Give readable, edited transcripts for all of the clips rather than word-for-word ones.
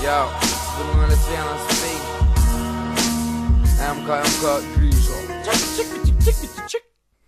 Jau, 201 MKMK grįžo.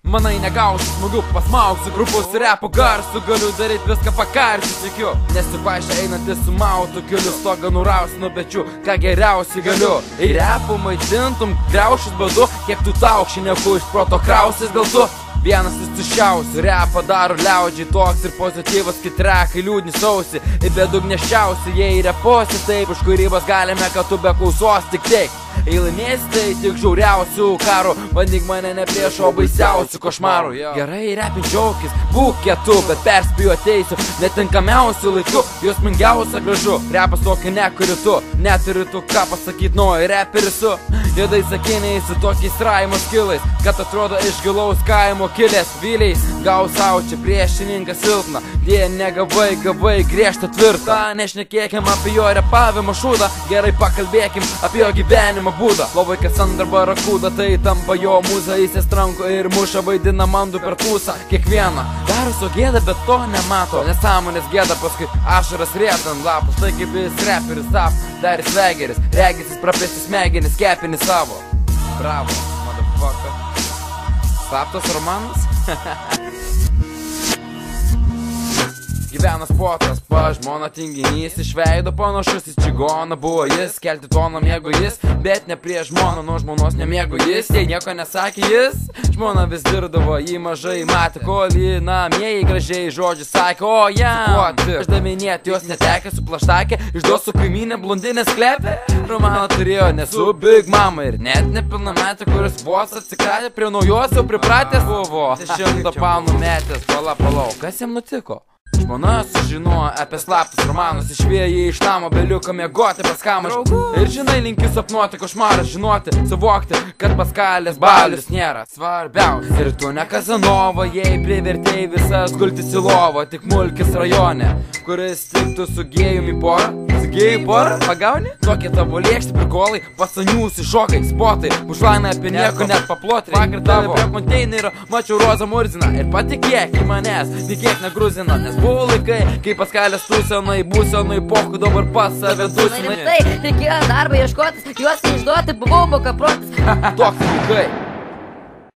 Manai negausiu smūgių, pasmausiu grupus repo garsų, galiu daryti viską pakarti, tikiu. Nesipaišę einantis su mautu keliu, stogą nurausi nuo pečių, ką geriausiai galiu. Į repų maitintum, griaušis badu, kiek tu taukši neku iš proto krausis, gal tu vienas įstuščiausių, repą daro liaudžiai, toks ir pozityvas, kitrekai liūdni sausi, į bedugniščiausi, jei reposi taip, už kūrybos galime, kad tu be klausos tik teik. Jei laimėsi, tai tik žiauriausių karų, bandyk mane ne prieš, o baisiausių košmarų. Gerai, repin džiaukis, būk kietu, bet perspėju ateisiu netinkamiausių laikų, jos mingiausia gražu. Repas tokį nekuri tu, neturi tu ką pasakyt, nuo reperis su juodai sakiniais ir tokiais raimo skilais, kad atrodo iš gilaus kaimo kilęs vyliais. Gau sau čia priešininkas silpna, dėja negavai, gavai griežtą tvirtą. Nešnekėkim apie jo repavimo šūdą, gerai pakalbėkim apie jo gyvenimo būdą. Lovai kas ant barakūda, tai tampa jo mūza, jis tranko ir muša, vaidina mandų per tūsą. Kiekvieną daro su gėda, bet to nemato, nesąmonės gėda, paskui ašaras rieta ant lapus. Tai kaip jis reperis tap, dar jis vegeris, regis jis prapėsi smegenis, kepinis savo. Bravo, motherfucker. Slaptas romanas? Gyvenas potras, žmona tinginys, iš veido panašus į čigoną buvo jis, kelti toną mėgo jis, bet ne prie žmoną, nuo žmonos nemėgo jis, jei nieko nesakė jis, žmona vis dirdavo, jį mažai matė, kol jį namieji gražiai žodžiai sakė, o jam, išdavinėti jos netekė su plaštakė, išduos su kaimynė blondinė sklepė, romaną turėjo nesu Big Mama ir net nepilnametė, kuris vos atsikratė, prie naujos jau pripratęs buvo, 100 paunų metęs, palau, kas jam nutiko? Žmona sužinojo apie slaptus romanus, išvėjo iš namo beliuką miegoti pas kamas. Ir žinai, linkiu sapnuoti košmarą, žinoti, suvokti, kad Paskalės balius nėra svarbiausia. Ir tu ne Kazanova, jei privertėjai visas gultis į lovą, tik Mulkis rajone, kuris tiktų su gėjumi porą. Su gėjų porą? Pagauni? Tokie tavo lėkšti prikolai, pasaniūsi šokai, spotai, bušlaina apie nieko net paploti. Vakar tave prie konteinerio mačiau Rozą Murziną ir patikėk į manęs, tikėk ne Gruzina, nes buvo laikai, kai Paskalės tūsenai, būsenai, pochų dabar pas save dusinai. Reikėjo darbą ieškotis, juos neišduoti, buvau bokaprotis. Toks laikai.